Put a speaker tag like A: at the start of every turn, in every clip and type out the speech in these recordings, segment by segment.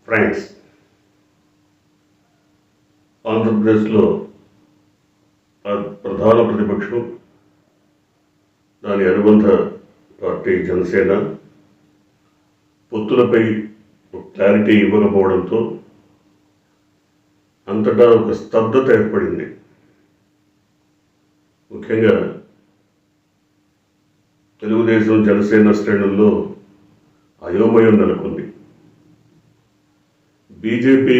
A: Fronx ఆంధ్రప్రదేశ్లో ప్రధాన ప్రతిపక్షం దాని అనుబంధ పార్టీ జనసేన పొత్తులపై క్లారిటీ ఇవ్వకపోవడంతో అంతటా ఒక స్తబ్దత ఏర్పడింది. ముఖ్యంగా తెలుగుదేశం జనసేన శ్రేణుల్లో అయోమయం నెలకొంది. బీజేపీ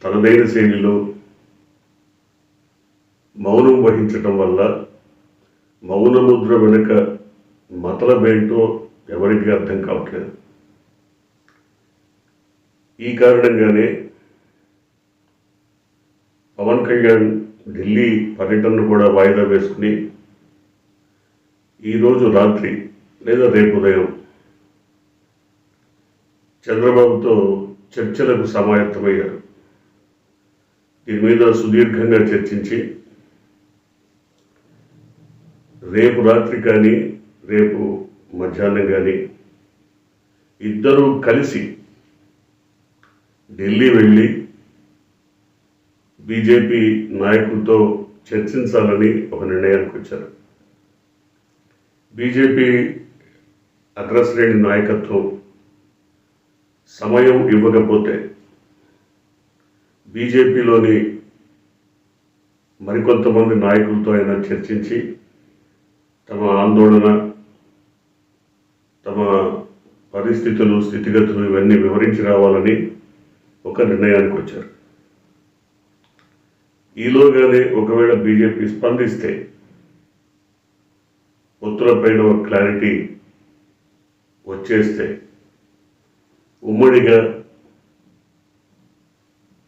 A: తనదైన శైలిలో మౌనం వహించటం వల్ల మౌనముద్ర వెనుక మతలబేంటో ఎవరికి అర్థం కావట్లేదు. ఈ కారణంగానే పవన్ కళ్యాణ్ ఢిల్లీ పర్యటనను కూడా వాయిదా వేసుకుని ఈరోజు రాత్రి లేదా రేపు ఉదయం చంద్రబాబుతో చర్చలకు సమాయత్తమయ్యారు. దీని మీద సుదీర్ఘంగా చర్చించి రేపు రాత్రి కానీ రేపు మధ్యాహ్నం కానీ ఇద్దరూ కలిసి ఢిల్లీ వెళ్ళి బీజేపీ నాయకులతో చర్చించాలని ఒక నిర్ణయానికి వచ్చారు. బీజేపీ అగ్రశ్రేణి నాయకత్వం సమయం ఇవ్వకపోతే బీజేపీలోని మరికొంతమంది నాయకులతో అయినా చర్చించి తమ ఆందోళన, తమ పరిస్థితులు, స్థితిగతులు ఇవన్నీ వివరించి రావాలని ఒక నిర్ణయానికి వచ్చారు. ఈలోగానే ఒకవేళ బీజేపీ స్పందిస్తే పొత్తులపైన ఒక క్లారిటీ వచ్చేస్తే ఉమ్మడిగా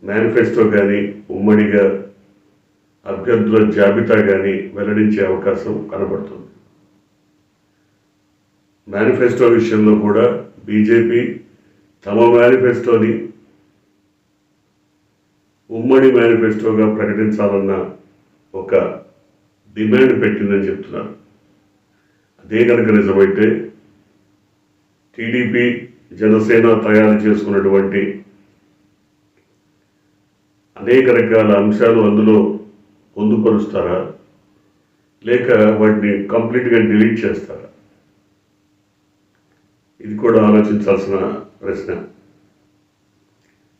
A: మేనిఫెస్టో కానీ ఉమ్మడిగా అభ్యర్థుల జాబితా కానీ వెల్లడించే అవకాశం కనబడుతుంది. మేనిఫెస్టో విషయంలో కూడా బీజేపీ తమ మేనిఫెస్టోని ఉమ్మడి మేనిఫెస్టోగా ప్రకటించాలన్న ఒక డిమాండ్ పెట్టిందని చెప్తున్నారు. అదే కనుక నిజమైతే టీడీపీ జనసేన తయారు చేసుకున్నటువంటి అనేక రకాల అంశాలు అందులో పొందుపరుస్తారా, లేక వాటిని కంప్లీట్గా డిలీట్ చేస్తారా? ఇది కూడా ఆలోచించాల్సిన ప్రశ్న.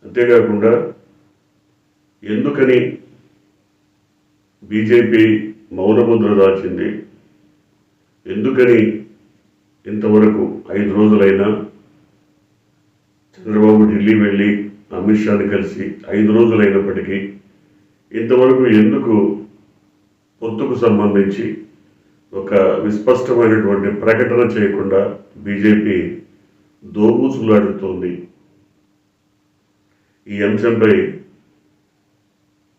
A: అంతేకాకుండా ఎందుకని బీజేపీ మౌనముద్ర దాచింది, ఎందుకని ఇంతవరకు 5 రోజులైనా చంద్రబాబు ఢిల్లీ వెళ్ళి అమిత్ షాని కలిసి 5 రోజులైనప్పటికీ ఇంతవరకు ఎందుకు పొత్తుకు సంబంధించి ఒక విస్పష్టమైనటువంటి ప్రకటన చేయకుండా బీజేపీ దోబూచులాడుతోంది? ఈ అంశంపై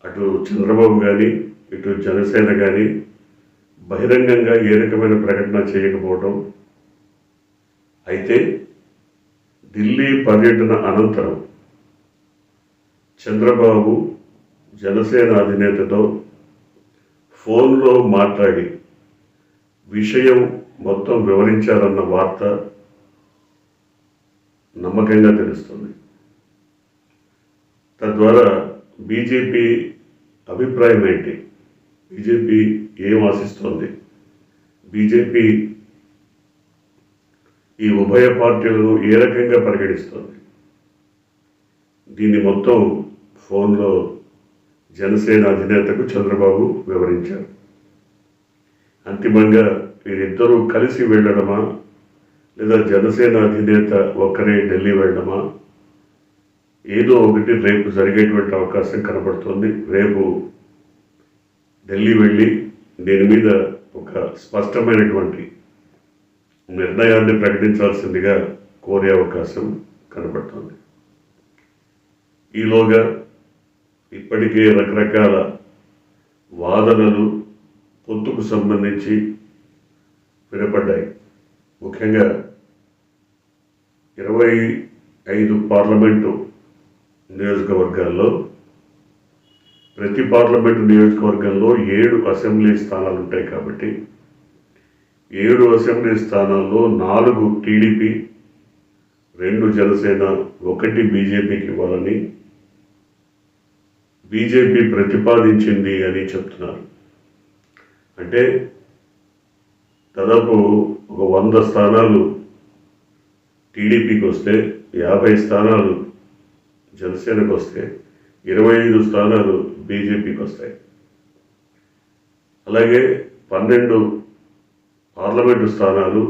A: అటు చంద్రబాబు కానీ ఇటు జనసేన కానీ బహిరంగంగా ఏ రకమైన ప్రకటన చేయకపోవడం, అయితే ఢిల్లీ పర్యటన అనంతరం చంద్రబాబు జనసేన అధినేతతో ఫోన్లో మాట్లాడి విషయం మొత్తం వివరించారన్న వార్త నమ్మకంగా తెలుస్తుంది. తద్వారా బీజేపీ అభిప్రాయం ఏంటి, బీజేపీ ఏం ఆశిస్తోంది, బీజేపీ ఈ ఉభయ పార్టీలను ఏ రకంగా పరిగణిస్తోంది, దీన్ని మొత్తం ఫోన్లో జనసేన అధినేతకు చంద్రబాబు వివరించారు. అంతిమంగా వీరిద్దరూ కలిసి వెళ్ళడమా, లేదా జనసేన అధినేత ఒక్కరే ఢిల్లీ వెళ్ళడమా, ఏదో ఒకటి రేపు జరిగేటువంటి అవకాశం కనబడుతుంది. రేపు ఢిల్లీ వెళ్ళి దీని మీద ఒక స్పష్టమైనటువంటి నిర్ణయాన్ని ప్రకటించాల్సిందిగా కోరే అవకాశం కనబడుతుంది. ఈలోగా ఇప్పటికే రకరకాల వాదనలు పొత్తుకు సంబంధించి వినపడ్డాయి. ముఖ్యంగా 25 పార్లమెంటు నియోజకవర్గాల్లో ప్రతి పార్లమెంటు నియోజకవర్గంలో 7 అసెంబ్లీ స్థానాలు ఉంటాయి. కాబట్టి 7 అసెంబ్లీ స్థానాల్లో 4 టీడీపీ, 2 జనసేన, 1 బీజేపీకి ఇవ్వాలని బీజేపీ ప్రతిపాదించింది అని చెప్తున్నారు. అంటే దాదాపు ఒక 100 స్థానాలు టీడీపీకి వస్తే, 50 స్థానాలు జనసేనకు వస్తే, 25 స్థానాలు బీజేపీకి వస్తాయి. అలాగే 12 పార్లమెంటు స్థానాలు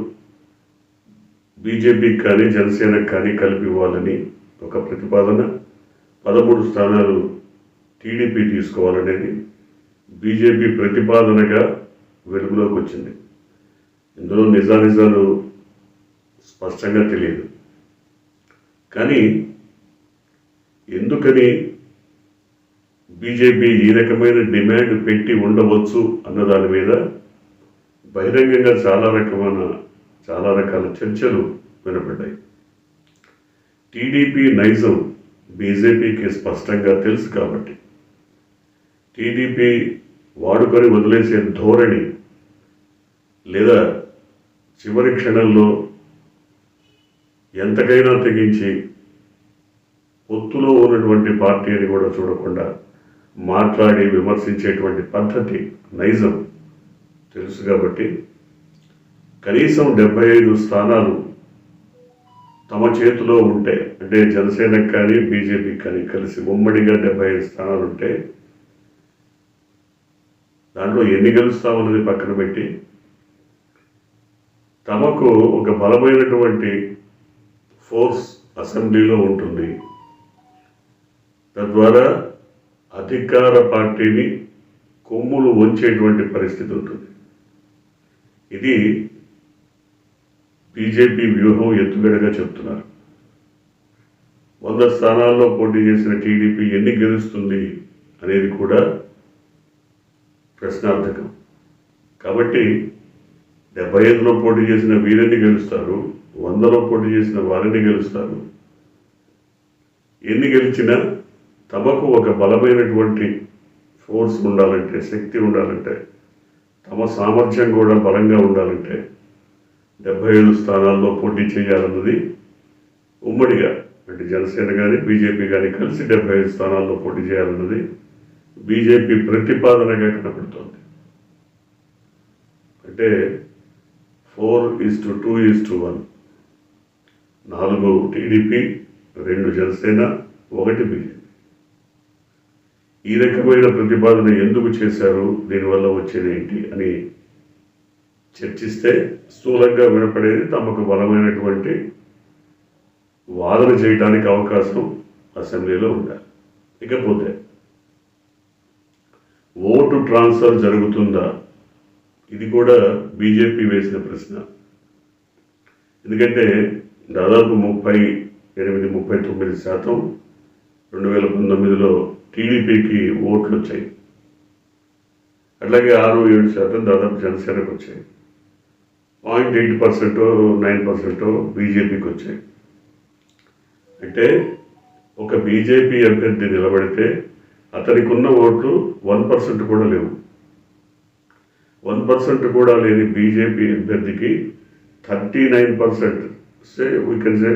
A: బీజేపీకి కానీ జనసేనకు కానీ కలిపి ఇవ్వాలని ఒక ప్రతిపాదన, 13 స్థానాలు టీడీపీ తీసుకోవాలనేది బీజేపీ ప్రతిపాదనగా వెలుగులోకి వచ్చింది. ఇందులో నిజానిజాలు స్పష్టంగా తెలియదు. కానీ ఎందుకని బీజేపీ ఈ రకమైన డిమాండ్ పెట్టి ఉండవచ్చు అన్న దాని మీద బహిరంగంగా చాలా రకాల చర్చలు వినపడ్డాయి. టీడీపీ నైజం బీజేపీకి స్పష్టంగా తెలుసు కాబట్టి టీడీపీ వాడుకొని వదిలేసే ధోరణి లేదా చివరి క్షణంలో ఎంతకైనా తెగించి పొత్తులో ఉన్నటువంటి పార్టీ అని కూడా చూడకుండా మాట్లాడి విమర్శించేటువంటి పద్ధతి నైజం తెలుసు కాబట్టి కనీసం 75 స్థానాలు తమ చేతిలో ఉంటే, అంటే జనసేనకు కానీ బీజేపీకి కానీ కలిసి ఉమ్మడిగా 75 స్థానాలు ఉంటే దాంట్లో ఎన్ని గెలుస్తామన్నది పక్కన పెట్టి తమకు ఒక బలమైనటువంటి ఫోర్స్ అసెంబ్లీలో ఉంటుంది. తద్వారా అధికార పార్టీని కొమ్ములు వంచేటువంటి పరిస్థితి ఉంటుంది. ఇది బీజేపీ వ్యూహం ఎత్తుగడగా చెప్తున్నారు. 100 స్థానాల్లో పోటీ చేసిన టీడీపీ ఎన్ని గెలుస్తుంది అనేది కూడా ప్రశ్నార్థకం. కాబట్టి 75లో పోటీ చేసిన వీరిని గెలుస్తారు, 100లో పోటీ చేసిన వారిని గెలుస్తారు. ఎన్ని గెలిచినా తమకు ఒక బలమైనటువంటి ఫోర్స్ ఉండాలంటే, శక్తి ఉండాలంటే, తమ సామర్థ్యం కూడా బలంగా ఉండాలంటే 75 స్థానాల్లో పోటీ చేయాలన్నది ఉమ్మడిగా, అంటే జనసేన కానీ బీజేపీ కానీ కలిసి 75 స్థానాల్లో పోటీ చేయాలన్నది బీజేపీ ప్రతిపాదనగా కనపడుతోంది. అంటే 4:2:1, 4 టీడీపీ, 2 జనసేన, 1 బీజేపీ. ఈ రకమైన ప్రతిపాదన ఎందుకు చేశారు, దీనివల్ల వచ్చేది ఏంటి అని చర్చిస్తే స్థూలంగా వినపడేది తమకు బలమైనటువంటి వాదన చేయడానికి అవకాశం అసెంబ్లీలో ఉండాలి. ఇకపోతే ఓటు ట్రాన్స్ఫర్ జరుగుతుందా, ఇది కూడా బీజేపీ వేసిన ప్రశ్న. ఎందుకంటే దాదాపు 39% 2019లో టీడీపీకి ఓట్లు వచ్చాయి. అట్లాగే 6-7% దాదాపు జనసేనకు వచ్చాయి. 0.8% 9% బీజేపీకి వచ్చాయి. అంటే ఒక బీజేపీ అభ్యర్థి నిలబడితే అతనికి ఉన్న ఓట్లు 1% కూడా లేవు. 1% కూడా లేని బీజేపీ అభ్యర్థికి 39%, వీ కెన్ సే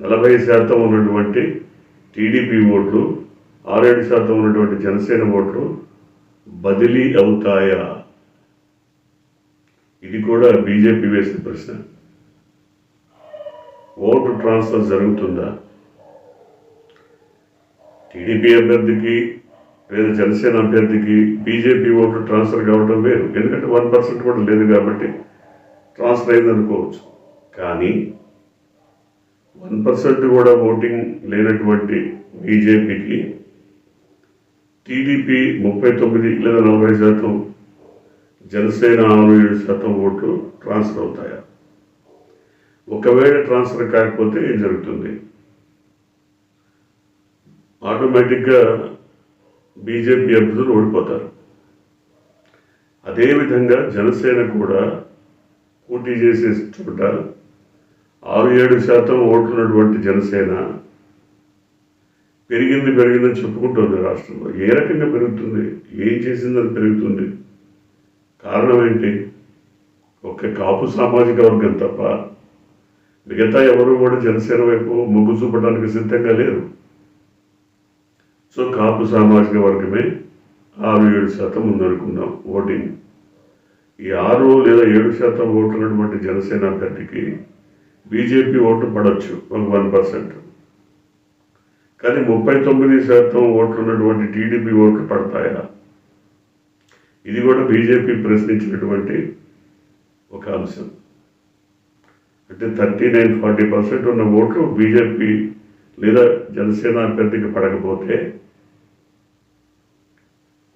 A: 40% ఉన్నటువంటి టీడీపీ ఓట్లు, 6-7% ఉన్నటువంటి జనసేన ఓట్లు బదిలీ అవుతాయా? ఇది కూడా బీజేపీ వేసిన ప్రశ్న. ఓటు ట్రాన్స్ఫర్ జరుగుతుందా? టీడీపీ అభ్యర్థికి లేదా జనసేన అభ్యర్థికి బీజేపీ ఓట్లు ట్రాన్స్ఫర్ కావడం వేరు. ఎందుకంటే 1% కూడా లేదు కాబట్టి ట్రాన్స్ఫర్ అయింది అనుకోవచ్చు. కానీ 1% కూడా ఓటింగ్ లేనటువంటి బీజేపీకి టీడీపీ 39 లేదా 40%, జనసేన 6-7% ఓట్లు ట్రాన్స్ఫర్ అవుతాయా? ఒకవేళ ట్రాన్స్ఫర్ కాకపోతే ఏం జరుగుతుంది? ఆటోమేటిక్గా బీజేపీ అభ్యర్థులు ఓడిపోతారు. అదేవిధంగా జనసేన కూడా పోటీ చేసే చోట 6-7% ఓట్లున్నటువంటి జనసేన పెరిగిందని చెప్పుకుంటుంది రాష్ట్రంలో. ఏ రకంగా పెరుగుతుంది? ఏం చేసిందని పెరుగుతుంది? కారణం ఏంటి? ఒక్క కాపు సామాజిక వర్గం తప్ప మిగతా ఎవరు కూడా జనసేన వైపు మొగ్గు చూపడానికి సిద్ధంగా లేరు. సో కాపు సామాజిక వర్గమే 6-7% ఉందనుకుందాం ఓటింగ్. ఈ 6 లేదా 7% ఓట్లు ఉన్నటువంటి జనసేన అభ్యర్థికి బీజేపీ ఓటు పడవచ్చు, ఒక 1%. కానీ 39% ఓట్లు ఉన్నటువంటి టీడీపీ ఓట్లు పడతాయా? ఇది కూడా బీజేపీ ప్రశ్నించినటువంటి ఒక అంశం. అంటే 39-40% ఉన్న ఓట్లు బీజేపీ లేదా జనసేన అభ్యర్థికి పడకపోతే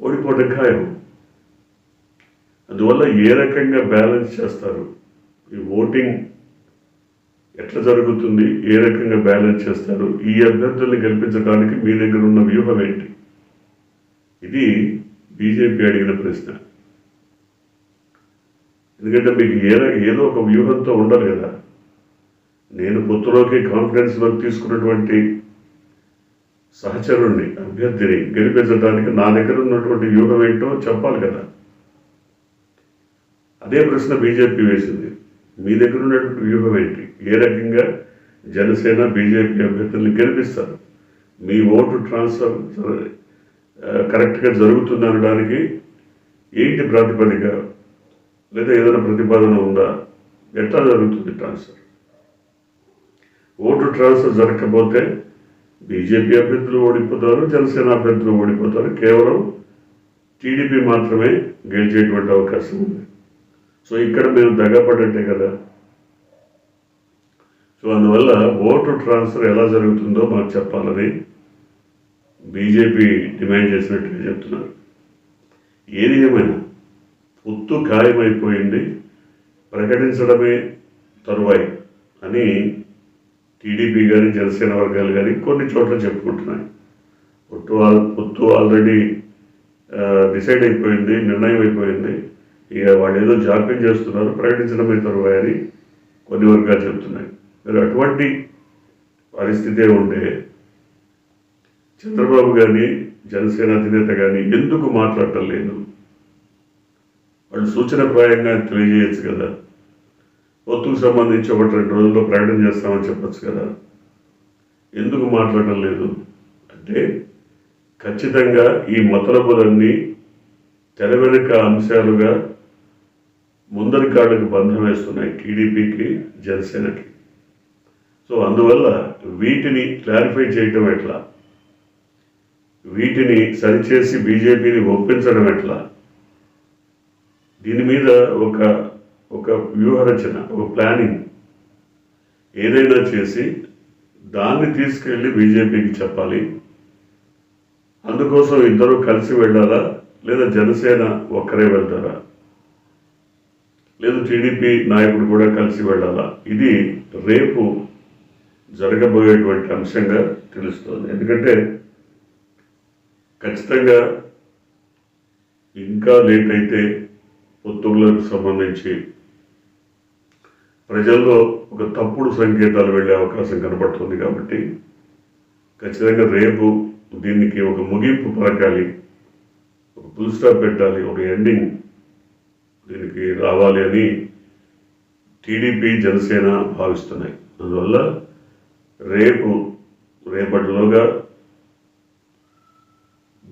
A: ఓడిపోవడం ఖాయం. అందువల్ల ఏ రకంగా బ్యాలెన్స్ చేస్తారు, ఈ ఓటింగ్ ఎట్లా జరుగుతుంది, ఏ రకంగా బ్యాలెన్స్ చేస్తారు, ఈ అభ్యర్థుల్ని గెలిపించడానికి మీ దగ్గర ఉన్న వ్యూహం ఏంటి? ఇది బీజేపీ అడిగిన ప్రశ్న. ఎందుకంటే మీకు ఏదో ఒక వ్యూహంతో ఉండాలి కదా. నేను పొత్తులోకి కాన్ఫిడెన్స్లోకి తీసుకున్నటువంటి సహచరుణ్ణి, అభ్యర్థిని గెలిపించడానికి నా దగ్గర ఉన్నటువంటి వ్యూహం ఏంటో చెప్పాలి కదా. అదే ప్రశ్న బీజేపీ వేసింది. మీ దగ్గర ఉన్నటువంటి వ్యూహం ఏంటి? ఏ రకంగా జనసేన బీజేపీ అభ్యర్థుల్ని గెలిపిస్తారు? మీ ఓటు ట్రాన్స్ఫర్ కరెక్ట్గా జరుగుతుంది అనడానికి ఏంటి ప్రాతిపదిక? లేదా ఏదైనా ప్రతిపాదన ఉందా? ఎట్లా జరుగుతుంది ట్రాన్స్ఫర్? ఓటు ట్రాన్స్ఫర్ జరగకపోతే బీజేపీ అభ్యర్థులు ఓడిపోతారు, జనసేన అభ్యర్థులు ఓడిపోతారు. కేవలం టీడీపీ మాత్రమే గెలిచేటువంటి అవకాశం ఉంది. సో ఇక్కడ మేము దగపడ్డట్టే కదా. సో అందువల్ల ఓటు ట్రాన్స్ఫర్ ఎలా జరుగుతుందో మాకు చెప్పాలని బీజేపీ డిమాండ్ చేసినట్టుగా చెప్తున్నారు. ఏది ఏమైనా పొత్తు ఖాయమైపోయింది, ప్రకటించడమే తరువాయి అని టీడీపీ కానీ జనసేన వర్గాలు కానీ కొన్ని చోట్ల చెప్పుకుంటున్నాయి. పొత్తు ఆల్రెడీ డిసైడ్ అయిపోయింది, నిర్ణయం అయిపోయింది, ఇక వాళ్ళు ఏదో జాప్యం చేస్తున్నారు, ప్రకటించడమే తరువాయి అని కొన్ని వర్గాలు చెప్తున్నాయి. మరి అటువంటి పరిస్థితే ఉంటే చంద్రబాబు కానీ జనసేన అధినేత కానీ ఎందుకు మాట్లాడటం లేదు? వాళ్ళు సూచనప్రాయంగా తెలియజేయచ్చు కదా. పొత్తుకు సంబంధించి 1-2 రోజుల్లో ప్రకటన చేస్తామని చెప్పచ్చు కదా. ఎందుకు మాట్లాడటం లేదు అంటే ఖచ్చితంగా ఈ మొదలబులన్నీ తెర వెనుక అంశాలుగా ముందరి కాళ్ళకు బంధం వేస్తున్నాయి టీడీపీకి, జనసేనకి. సో అందువల్ల వీటిని క్లారిఫై చేయటం ఎట్లా, వీటిని సరిచేసి బీజేపీని ఒప్పించడం ఎట్లా, దీని మీద ఒక వ్యూహరచన, ఒక ప్లానింగ్ ఏదైనా చేసి దాన్ని తీసుకెళ్ళి బీజేపీకి చెప్పాలి. అందుకోసం ఇద్దరు కలిసి వెళ్ళాలా, లేదా జనసేన ఒక్కరే వెళ్తారా, లేదు టీడీపీ నాయకుడు కూడా కలిసి వెళ్ళాలా? ఇది రేపు జరగబోయేటువంటి అంశంగా తెలుస్తుంది. ఎందుకంటే ఖచ్చితంగా ఇంకా లేట్ అయితే పొత్తులకు సంబంధించి ప్రజల్లో ఒక తప్పుడు సంకేతాలు వెళ్ళే అవకాశం కనపడుతుంది. కాబట్టి ఖచ్చితంగా రేపు దీనికి ఒక ముగింపు పలకాలి, ఒక ఫుల్ స్టాప్ పెట్టాలి, ఒక ఎండింగ్ దీనికి రావాలి అని టీడీపీ, జనసేన భావిస్తున్నాయి. అందువల్ల రేపటిలోగా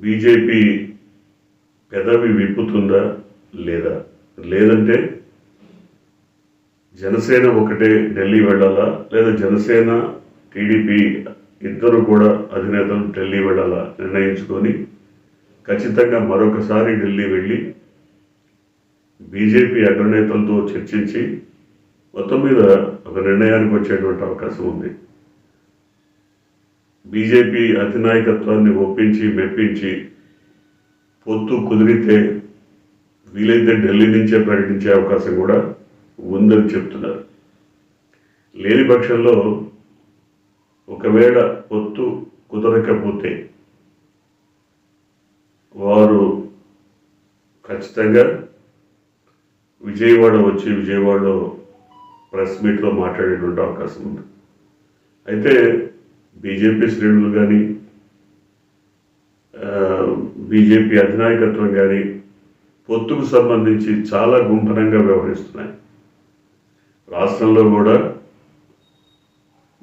A: బీజేపీ పెదవి విప్పుతుందా లేదంటే జనసేన ఒకటే ఢిల్లీ వెళ్ళాలా, లేదా జనసేన టీడీపీ ఇద్దరు కూడా అధినేతలు ఢిల్లీ వెళ్ళాలా నిర్ణయించుకొని ఖచ్చితంగా మరొకసారి ఢిల్లీ వెళ్ళి బీజేపీ అగ్రనేతలతో చర్చించి మొత్తం మీద ఒక నిర్ణయానికి వచ్చేటువంటి అవకాశం ఉంది. బీజేపీ అధినాయకత్వాన్ని ఒప్పించి మెప్పించి పొత్తు కుదిరితే వీలైతే ఢిల్లీ నుంచే ప్రకటించే అవకాశం కూడా ఉందని చెప్తున్నారు. లేని పక్షంలో ఒకవేళ పొత్తు కుదరకపోతే వారు ఖచ్చితంగా విజయవాడ వచ్చి విజయవాడలో ప్రెస్ మీట్లో మాట్లాడేటువంటి అవకాశం ఉంది. అయితే బీజేపీ శ్రేణులు కానీ బీజేపీ అధినాయకత్వం కానీ పొత్తుకు సంబంధించి చాలా గుంభనంగా వ్యవహరిస్తున్నాయి. రాష్ట్రంలో కూడా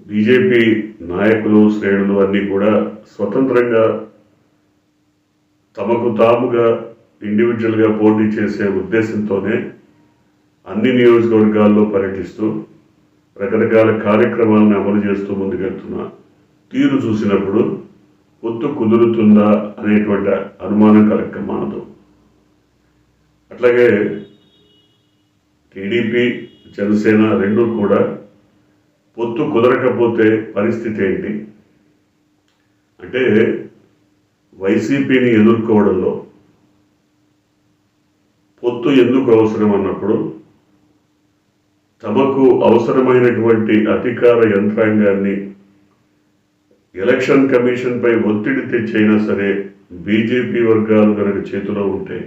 A: బీజేపీ నాయకులు శ్రేణులు అన్నీ కూడా స్వతంత్రంగా తమకు తాముగా ఇండివిజువల్గా పోటీ చేసే ఉద్దేశంతోనే అన్ని నియోజకవర్గాల్లో పర్యటిస్తూ రకరకాల కార్యక్రమాలను అమలు చేస్తూ ముందుకెళ్తున్న తీరు చూసినప్పుడు పొత్తు కుదురుతుందా అనేటువంటి అనుమానం కలక్క మానదు. అట్లాగే టీడీపీ జనసేన రెండూ కూడా పొత్తు కుదరకపోతే పరిస్థితి ఏంటి అంటే వైసీపీని ఎదుర్కోవడంలో పొత్తు ఎందుకు అవసరం అన్నప్పుడు తమకు అవసరమైనటువంటి అధికార యంత్రాంగాన్ని ఎలక్షన్ కమిషన్పై ఒత్తిడి తెచ్చైనా సరే బీజేపీ వర్గాలు కనుక చేతిలో ఉంటే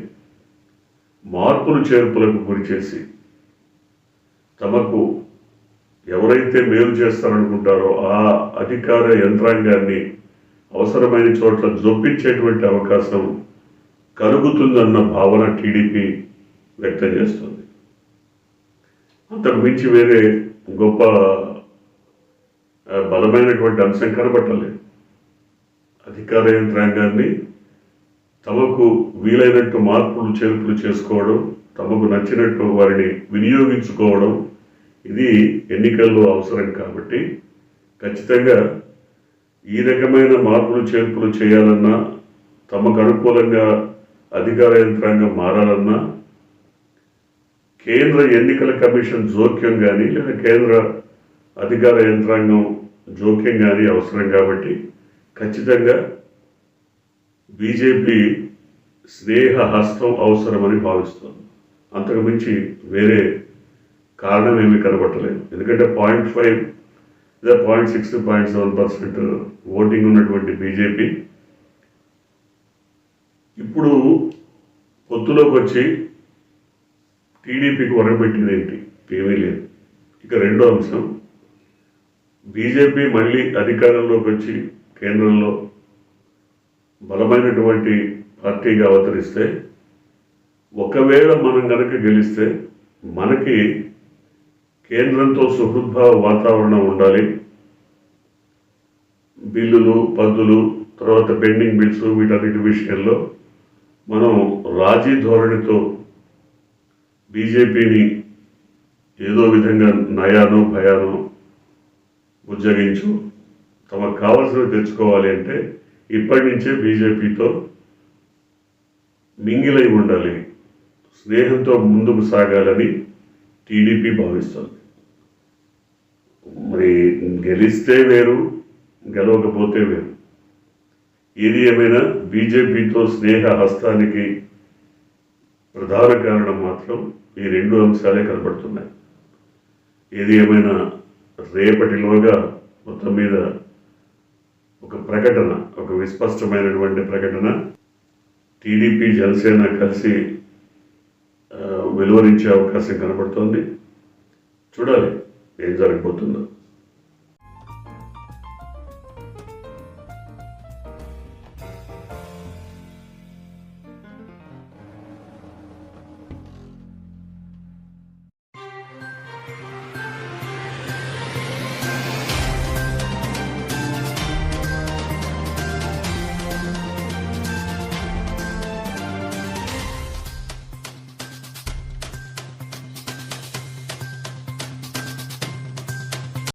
A: మార్పులు చేర్పులకు గురి చేసి తమకు ఎవరైతే మేలు చేస్తారనుకుంటారో ఆ అధికార యంత్రాంగాన్ని అవసరమైన చోట్ల జొప్పించేటువంటి అవకాశం కలుగుతుందన్న భావన టీడీపీ వ్యక్తం చేస్తుంది. అంతకు మించి వేరే గొప్ప బలమైనటువంటి అంశం కనబట్టలేదు. అధికార యంత్రాంగాన్ని తమకు వీలైనట్టు మార్పులు చేర్పులు చేసుకోవడం, తమకు నచ్చినట్టు వారిని వినియోగించుకోవడం ఇది ఎన్నికల్లో అవసరం కాబట్టి ఖచ్చితంగా ఈ రకమైన మార్పులు చేర్పులు చేయాలన్నా తమకు అనుకూలంగా అధికార యంత్రాంగం మారాలన్నా కేంద్ర ఎన్నికల కమిషన్ జోక్యం కానీ లేదా కేంద్ర అధికార యంత్రాంగం జోక్యం కానీ అవసరం కాబట్టి ఖచ్చితంగా బీజేపీ స్నేహ హస్తం అవసరమని భావిస్తుంది. అంతకు మించి వేరే కారణం ఏమీ కనబట్టలేదు. ఎందుకంటే 0.5 లేదా 0.6 to 0.7% ఓటింగ్ ఉన్నటువంటి బీజేపీ ఇప్పుడు పొత్తులోకి వచ్చి టీడీపీకి వరగబెట్టింది ఏంటి? ఏమీ లేదు. ఇక రెండో అంశం, బీజేపీ మళ్ళీ అధికారంలోకి వచ్చి కేంద్రంలో బలమైనటువంటి పార్టీగా అవతరిస్తే ఒకవేళ మనం కనుక గెలిస్తే మనకి కేంద్రంతో సుహృద్భావ వాతావరణం ఉండాలి. బిల్లులు పద్దులు తర్వాత పెండింగ్ బిల్స్ వీటన్నిటి విషయంలో మనం రాజీ ధోరణితో బీజేపీని ఏదో విధంగా నయానో భయానో ఉజ్జగించు తమకు కావాల్సినవి తెచ్చుకోవాలి అంటే ఇప్పటి నుంచే బీజేపీతో మింగిలై ఉండాలి, స్నేహంతో ముందుకు సాగాలని టీడీపీ భావిస్తుంది. మరి గెలిస్తే వేరు, గెలవకపోతే వేరు. ఏది ఏమైనా బీజేపీతో స్నేహ హస్తానికి ప్రధాన కారణం మాత్రం ఈ రెండు అంశాలే కనబడుతున్నాయి. ఏది ఏమైనా రేపటిలోగా మొత్తం మీద ఒక ప్రకటన, ఒక విస్పష్టమైనటువంటి ప్రకటన టీడీపీ జనసేన కలిసి వెలువరించే అవకాశం కనబడుతోంది. చూడాలి ఏం జరగబోతుందో.